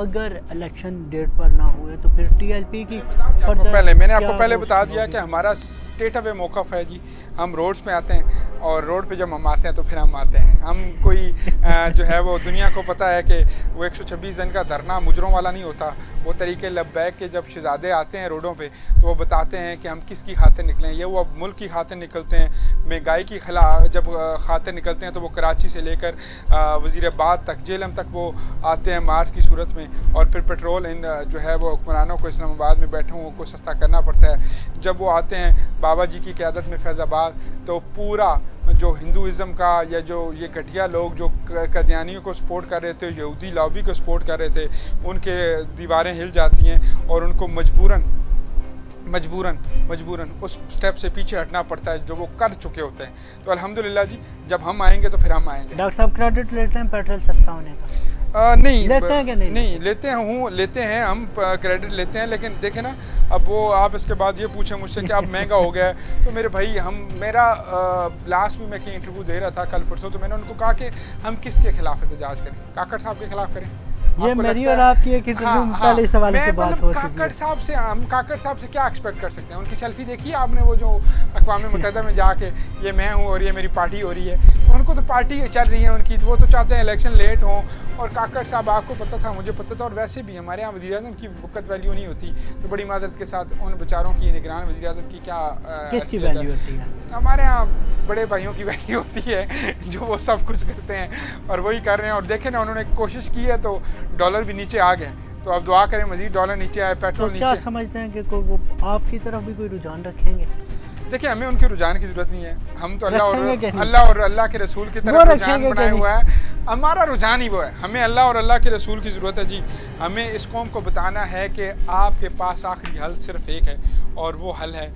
اگر election date پر نہ ہوئے تو پھر ٹی ایل پی کی میں نے آپ کو پہلے بتا دیا کہ ہمارا اسٹیٹ آف موقف ہے جی. ہم روڈز پہ آتے ہیں اور روڈ پہ جب ہم آتے ہیں تو پھر ہم آتے ہیں. ہم کوئی جو ہے وہ دنیا کو پتہ ہے کہ وہ 126 دن کا دھرنا مجروں والا نہیں ہوتا. وہ طریقے لبیک کے جب شہزادے آتے ہیں روڈوں پہ تو وہ بتاتے ہیں کہ ہم کس کی خاطر نکلیں. یہ وہ اب ملک کی خاطر نکلتے ہیں. مہنگائی کی جب خاطر نکلتے ہیں تو وہ کراچی سے لے کر وزیر آباد تک جیلم تک وہ آتے ہیں مارچ کی صورت میں. اور پھر پیٹرول جو ہے وہ حکمرانوں کو اسلام آباد میں بیٹھے ہوں کو سستا کرنا پڑتا ہے. جب وہ آتے ہیں بابا جی کی قیادت میں فیض آباد تو پورا جو ہندوازم کا یا جو یہ گھٹیا لوگ جو قادیانیوں کو سپورٹ کر رہے تھے, یہودی لابی کو سپورٹ کر رہے تھے, ان کے دیواریں ہل جاتی ہیں اور ان کو مجبوراً اس سٹیپ سے پیچھے ہٹنا پڑتا ہے جو وہ کر چکے ہوتے ہیں. تو الحمدللہ جی جب ہم آئیں گے تو پھر ہم آئیں گے. ڈاکٹر صاحب کریڈٹ لیتے ہیں پیٹرول سستا ہونے کا؟ نہیں لیتے ہیں کہ نہیں لیتے ہیں ہم کریڈٹ لیتے ہیں. لیکن دیکھیں نا اب وہ آپ اس کے بعد یہ پوچھیں مجھ سے کہ اب مہنگا ہو گیا ہے تو میرے بھائی میرا لاسٹ بھی میں کہیں انٹرویو دے رہا تھا کل پرسوں, تو میں نے ان کو کہا کہ ہم کس کے خلاف احتجاج کریں؟ کاکڑ صاحب کے خلاف کریں. یہ میری اور آپ کی ایک انٹرویو پہلے اس حوالے سے بات ہو چکی ہے. کاکڑ صاحب سے کیا ایکسپیکٹ کر سکتے ہیں؟ ان کی سیلفی دیکھی ہے آپ نے وہ جو اقوام متحدہ میں جا کے یہ میں ہوں اور یہ میری پارٹی ہو رہی ہے. ان کو تو پارٹی چل رہی ہے ان کی, وہ تو چاہتے ہیں الیکشن لیٹ ہوں. اور کاکڑ صاحب آپ کو پتہ تھا, مجھے پتہ تھا, اور ویسے بھی ہمارے یہاں وزیر اعظم کی وقت ویلیو نہیں ہوتی تو بڑی معذرت کے ساتھ ان بیچاروں کی نگران وزیر اعظم کی کیا کس کی ویلیو ہوتی ہے؟ ہمارے یہاں بڑے بھائیوں کی ویلیو ہوتی ہے جو وہ سب کچھ کرتے ہیں اور وہی کر رہے ہیں. اور دیکھیں نا انہوں نے کوشش کی ہے تو ڈالر بھی نیچے آ گئے. تو اب دعا کریں مزید ڈالر نیچے آئے, پیٹرول نیچے. کیا سمجھتے ہیں کہ وہ آپ کی طرف بھی کوئی رجحان رکھیں گے؟ دیکھیں ہمیں ان کے رجحان کی ضرورت نہیں ہے. ہم تو اللہ اور اللہ کے رسول کی طرف رجحان بنائے ہوا ہے. ہمارا رجحان ہی وہ ہے. ہمیں اللہ اور اللہ کے رسول کی ضرورت ہے جی. ہمیں اس قوم کو بتانا ہے کہ آپ کے پاس آخری حل صرف ایک ہے اور وہ حل ہے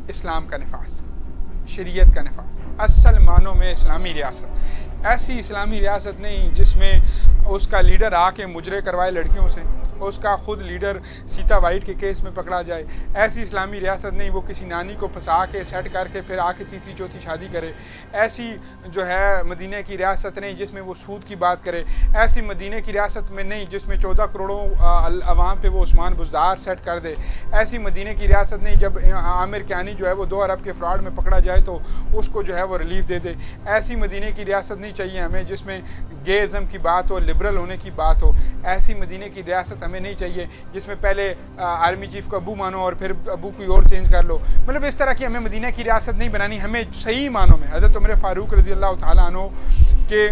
اسلام کا نفاذ, شریعت کا نفاذ, اصل معنوں میں اسلامی ریاست. ایسی اسلامی ریاست نہیں جس میں اس کا لیڈر آ کے مجرے کروائے لڑکیوں سے, اس کا خود لیڈر سیتا وائٹ کے کیس میں پکڑا جائے. ایسی اسلامی ریاست نہیں وہ کسی نانی کو پھنسا کے سیٹ کر کے پھر آ کے تیسری چوتھی شادی کرے. ایسی جو ہے مدینہ کی ریاست نہیں جس میں وہ سود کی بات کرے. ایسی مدینہ کی ریاست میں نہیں جس میں 14 کروڑوں عوام پہ وہ عثمان بزدار سیٹ کر دے. ایسی مدینہ کی ریاست نہیں جب عامر کیانی جو ہے وہ 2 ارب کے فراڈ میں پکڑا جائے تو اس کو جو ہے وہ ریلیف دے دے. ایسی مدینہ کی ریاست نہیں چاہیے ہمیں جس میں گیزم کی بات ہو, لبرل ہونے کی بات ہو. ایسی مدینہ کی ریاست ہمیں نہیں چاہیے جس میں پہلے آرمی چیف کو ابو مانو اور پھر ابو کوئی اور چینج کر لو. مطلب اس طرح کی ہمیں مدینہ کی ریاست نہیں بنانی. ہمیں صحیح معنوں میں حضرت عمر فاروق رضی اللہ تعالیٰ عنہ کے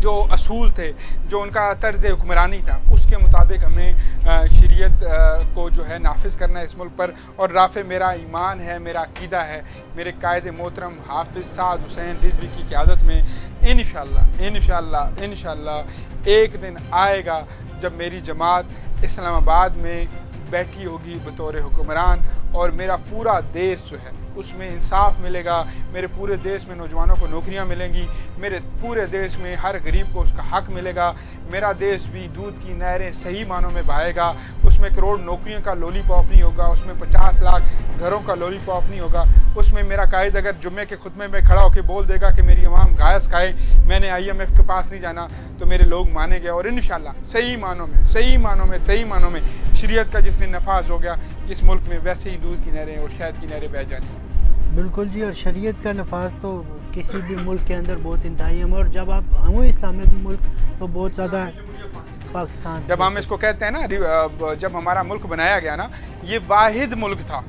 جو اصول تھے, جو ان کا طرز حکمرانی تھا, اس کے مطابق ہمیں شریعت کو جو ہے نافذ کرنا ہے اس ملک پر. اور رافع میرا ایمان ہے, میرا عقیدہ ہے. میرے قائد محترم حافظ سعد حسین رضوی کی قیادت میں انشاءاللہ ایک دن آئے گا جب میری جماعت اسلام آباد میں بیٹھی ہوگی بطور حکمران اور میرا پورا دیش جو ہے اس میں انصاف ملے گا. میرے پورے دیش میں نوجوانوں کو نوکریاں ملیں گی. میرے پورے دیش میں ہر غریب کو اس کا حق ملے گا. میرا دیش بھی دودھ کی نہریں صحیح معنوں میں بہائے گا. اس میں کروڑ نوکریوں کا لولی پاپ نہیں ہوگا. اس میں 50 لاکھ گھروں کا لولی پاپ نہیں ہوگا. اس میں میرا قائد اگر جمعے کے خطبے میں کھڑا ہو کے بول دے گا کہ میری عوام گھاس کھائے, میں نے IMF کے پاس نہیں جانا, تو میرے لوگ مانیں گے. اور انشاءاللہ صحیح معنوں میں شریعت کا جس نے نفاذ ہو گیا اس ملک میں ویسے ہی دودھ کی نہریں اور شہد کی نہریں بہہ جانی. بالکل جی. اور شریعت کا نفاذ تو کسی بھی ملک کے اندر بہت انتہائی ہے. اور جب آپ ہم اسلامک ملک تو بہت زیادہ پاکستان, جب ہم اس کو کہتے ہیں نا, جب ہمارا ملک بنایا گیا نا, یہ واحد ملک تھا.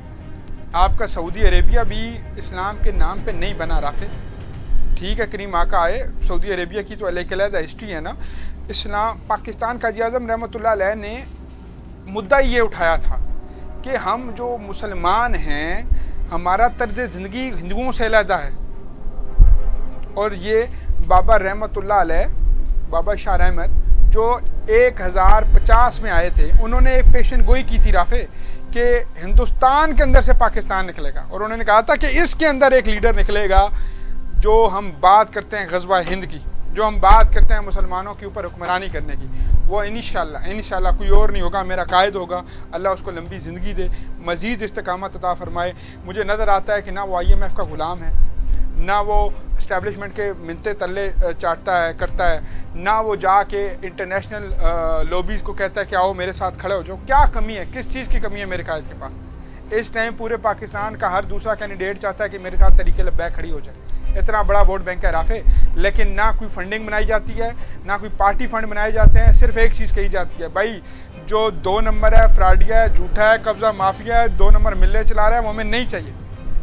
آپ کا سعودی عربیہ بھی اسلام کے نام پہ نہیں بنا رافع. ٹھیک ہے کریم آقا آئے, سعودی عربیہ کی تو علیحدہ ہسٹری ہے نا. اسلام پاکستان قاضی اعظم رحمۃ اللہ علیہ نے مدعا یہ اٹھایا تھا کہ ہم جو مسلمان ہیں ہمارا طرز زندگی ہندوؤں سے علیحدہ ہے. اور یہ بابا رحمۃ اللہ علیہ, بابا شاہ رحمت جو 1050 میں آئے تھے, انہوں نے ایک پیشن گوئی کی تھی رافع کہ ہندوستان کے اندر سے پاکستان نکلے گا. اور انہوں نے کہا تھا کہ اس کے اندر ایک لیڈر نکلے گا جو ہم بات کرتے ہیں غزوہ ہند کی, جو ہم بات کرتے ہیں مسلمانوں کے اوپر حکمرانی کرنے کی, وہ انشاءاللہ کوئی اور نہیں ہوگا, میرا قائد ہوگا. اللہ اس کو لمبی زندگی دے, مزید استقامت عطا فرمائے. مجھے نظر آتا ہے کہ نہ وہ IMF کا غلام ہے, نہ وہ اسٹیبلشمنٹ کے منتے تلے چاٹتا ہے کرتا ہے، نہ وہ جا کے انٹرنیشنل لوبیز کو کہتا ہے کہ آؤ میرے ساتھ کھڑے ہو جاؤ. کیا کمی ہے، کس چیز کی کمی ہے میرے قائد کے پاس؟ اس ٹائم پورے پاکستان کا ہر دوسرا کینڈیڈیٹ چاہتا ہے کہ میرے ساتھ طریقے لبیک کھڑی ہو جائے. اتنا بڑا ووٹ بینک ہے رافع، لیکن نہ کوئی فنڈنگ بنائی جاتی ہے، نہ کوئی پارٹی فنڈ بنائے جاتے ہیں. صرف ایک چیز کہی جاتی ہے، بھائی جو 2 نمبر ہے، فراڈیا ہے، جھوٹا ہے، قبضہ مافیا ہے، 2 نمبر ملے چلا رہا ہے، وہ ہمیں نہیں چاہیے.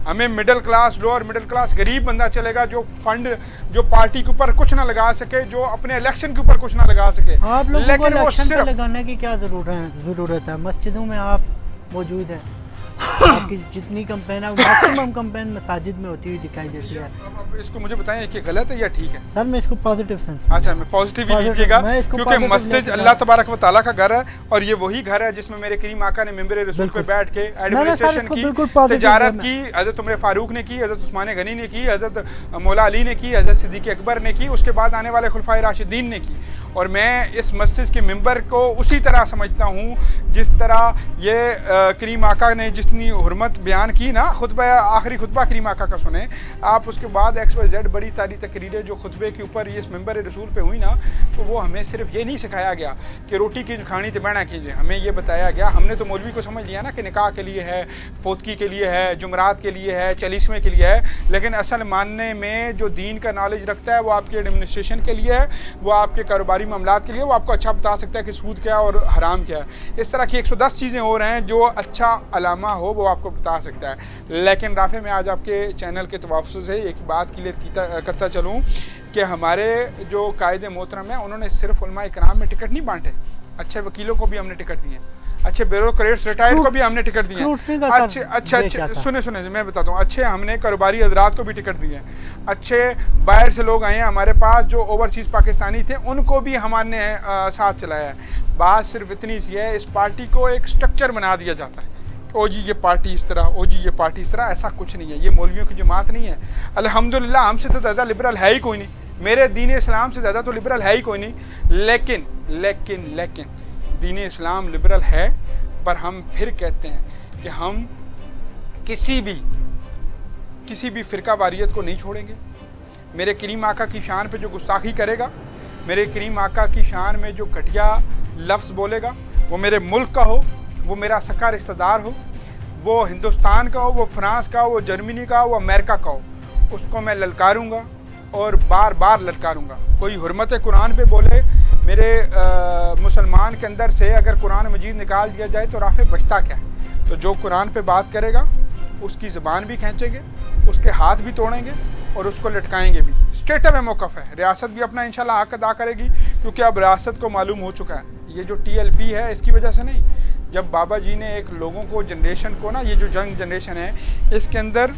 ہمیں middle class, lower middle class غریب بندہ چلے گا جو فنڈ، جو پارٹی کے اوپر کچھ نہ لگا سکے، جو اپنے الیکشن کے اوپر کچھ نہ لگا سکے. آپ لوگوں کو لیکن وہ الیکشن پہ صرف لگانے کی کیا ضرورت ہے؟ مسجدوں میں آپ موجود ہیں، آپ کی جتنی کمپین ہے میکسیمم کمپین مساجد میں ہوتی ہوئی دکھائی دیتی ہے. اب اس کو مجھے بتائیں کہ غلط ہے یا ٹھیک ہے؟ سر میں اس کو پازیٹیو سینس، اچھا میں پازیٹیو ہی لیجیے گا، کیونکہ مسجد اللہ تبارک و تعالیٰ کا گھر ہے، اور یہ وہی گھر ہے جس میں میرے کریم آقا نے ممبر رسول پہ بیٹھ کے ایڈمنسٹریشن کی، تجارت کی، حضرت عمر فاروق نے کی، حضرت عثمان غنی نے کی، حضرت مولا علی نے کی، حضرت صدیق اکبر نے کی، اس کے بعد آنے والے خلفائے راشدین نے کی. اور میں اس مسجد کے ممبر کو اسی طرح سمجھتا ہوں جس طرح یہ کریم آقا نے جتنی حرمت بیان کی نا. خطبہ آخری خطبہ کریم آقا کا سنیں آپ، اس کے بعد XYZ بڑی ساری تقریریں جو خطبے کے اوپر اس ممبر رسول پہ ہوئی نا، تو وہ ہمیں صرف یہ نہیں سکھایا گیا کہ روٹی کی کھانی تو بہنا کیجیے. ہمیں یہ بتایا گیا، ہم نے تو مولوی کو سمجھ لیا نا کہ نکاح کے لیے ہے، فوتکی کے لیے ہے، جمعرات کے لیے ہے، چالیسویں کے لیے ہے، لیکن اصل ماننے میں جو دین کا نالج رکھتا ہے وہ آپ کے ایڈمنسٹریشن کے لیے ہے، وہ آپ کے کاروباری معاملات کے لیے، وہ آپ کو اچھا بتا سکتا ہے کہ سود کیا ہے اور حرام کیا ہے. اس طرح کی 110 چیزیں اور ہیں جو اچھا علامہ ہو وہ آپ کو بتا سکتا ہے. لیکن رافع میں آج آپ کے چینل کے توافر سے ایک بات کلیئر کرتا چلوں کہ ہمارے جو قائد محترم ہیں انہوں نے صرف علماء کرام میں ٹکٹ نہیں بانٹے، اچھے وکیلوں کو بھی ہم نے ٹکٹ دیے، اچھے بیوروکریٹس ریٹائرڈ کو بھی ہم نے ٹکٹ دیے ہیں، اچھے سنیں میں بتاتا ہوں، اچھے ہم نے کاروباری حضرات کو بھی ٹکٹ دیے ہیں، اچھے باہر سے لوگ آئے ہیں ہمارے پاس جو اوورسیز پاکستانی تھے ان کو بھی ہم نے ساتھ چلایا ہے. بات صرف اتنی سی ہے، اس پارٹی کو ایک سٹرکچر بنا دیا جاتا ہے، او جی یہ پارٹی اس طرح، او جی یہ پارٹی اس طرح. ایسا کچھ نہیں ہے، یہ مولویوں کی جماعت نہیں ہے. الحمدللہ ہم سے تو زیادہ لبرل ہے ہی کوئی نہیں، میرے دین اسلام سے زیادہ تو لبرل ہے ہی کوئی نہیں. لیکن دین اسلام لبرل ہے، پر ہم پھر کہتے ہیں کہ ہم کسی بھی فرقہ واریت کو نہیں چھوڑیں گے. میرے کریم آقا کی شان پہ جو گستاخی کرے گا، میرے کریم آقا کی شان میں جو گھٹیا لفظ بولے گا، وہ میرے ملک کا ہو، وہ میرا سکا رشتہ دار ہو، وہ ہندوستان کا ہو، وہ فرانس کا ہو، وہ جرمنی کا ہو، وہ امریکہ کا ہو، اس کو میں للکاروں گا اور بار بار للکاروں گا. کوئی حرمت قرآن پہ بولے، میرے مسلمان کے اندر سے اگر قرآن مجید نکال دیا جائے تو رافع بچتا کیا ہے؟ تو جو قرآن پہ بات کرے گا اس کی زبان بھی کھینچیں گے، اس کے ہاتھ بھی توڑیں گے اور اس کو لٹکائیں گے بھی. اسٹیٹ میں موقف ہے، ریاست بھی اپنا انشاءاللہ حق ادا کرے گی، کیونکہ اب ریاست کو معلوم ہو چکا ہے. یہ جو TLP ہے اس کی وجہ سے نہیں، جب بابا جی نے ایک لوگوں کو جنریشن کو نا، یہ جو جنگ جنریشن ہے اس کے اندر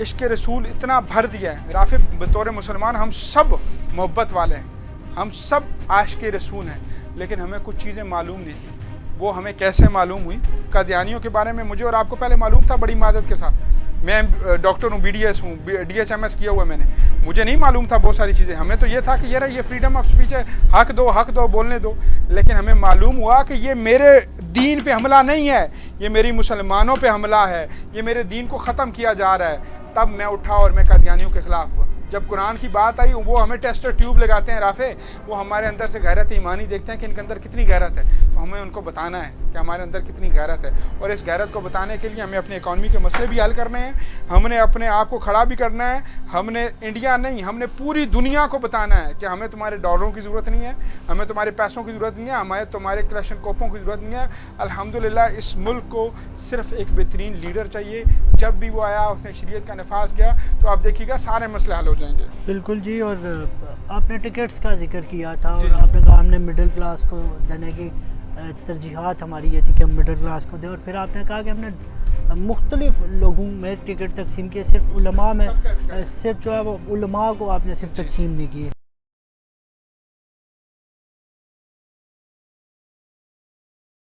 عشق رسول اتنا بھر دیا ہے. رافع بطور مسلمان ہم سب محبت والے ہیں، ہم سب عاشق رسول ہیں، لیکن ہمیں کچھ چیزیں معلوم نہیں تھیں. وہ ہمیں کیسے معلوم ہوئی؟ قادیانیوں کے بارے میں مجھے اور آپ کو پہلے معلوم تھا بڑی معدت کے ساتھ. میں ڈاکٹر ہوں، BDS ہوں، DHMS کیا ہوا میں نے، مجھے نہیں معلوم تھا بہت ساری چیزیں. ہمیں تو یہ تھا کہ یہ فریڈم آف سپیچ ہے، حق دو بولنے دو. لیکن ہمیں معلوم ہوا کہ یہ میرے دین پہ حملہ نہیں ہے، یہ میری مسلمانوں پہ حملہ ہے، یہ میرے دین کو ختم کیا جا رہا ہے. تب میں اٹھا اور میں قادیانیوں کے خلاف ہوا. جب قرآن کی بات آئی وہ ہمیں ٹیسٹر ٹیوب لگاتے ہیں رافع، وہ ہمارے اندر سے غیرت ایمانی دیکھتے ہیں کہ ان کے اندر کتنی غیرت ہے. تو ہمیں ان کو بتانا ہے کہ ہمارے اندر کتنی غیرت ہے، اور اس غیرت کو بتانے کے لیے ہمیں اپنی اکانومی کے مسئلے بھی حل کرنے ہیں، ہم نے اپنے آپ کو کھڑا بھی کرنا ہے. ہم نے انڈیا نہیں، ہم نے پوری دنیا کو بتانا ہے کہ ہمیں تمہارے ڈالروں کی ضرورت نہیں ہے، ہمیں تمہارے پیسوں کی ضرورت نہیں ہے، ہمیں تمہارے کلیکشن کوپوں کی ضرورت نہیں ہے. الحمدللہ اس ملک کو صرف ایک بہترین لیڈر چاہیے. جب بھی وہ آیا اس نے شریعت کا نفاذ کیا، تو آپ دیکھیے گا سارے مسئلے حل ہو جائیں گے. بالکل جی. اور آپ نے ٹکٹس کا ذکر کیا تھا، اور آپ نے کہا ہم نے مڈل کلاس کو دینے کی ترجیحات ہماری یہ تھی کہ ہم مڈل کلاس کو دیں، اور پھر آپ نے کہا کہ ہم نے مختلف لوگوں میں ٹکٹ تقسیم کیے، صرف علماء میں صرف جو ہے وہ علماء کو آپ نے صرف تقسیم نہیں کیے.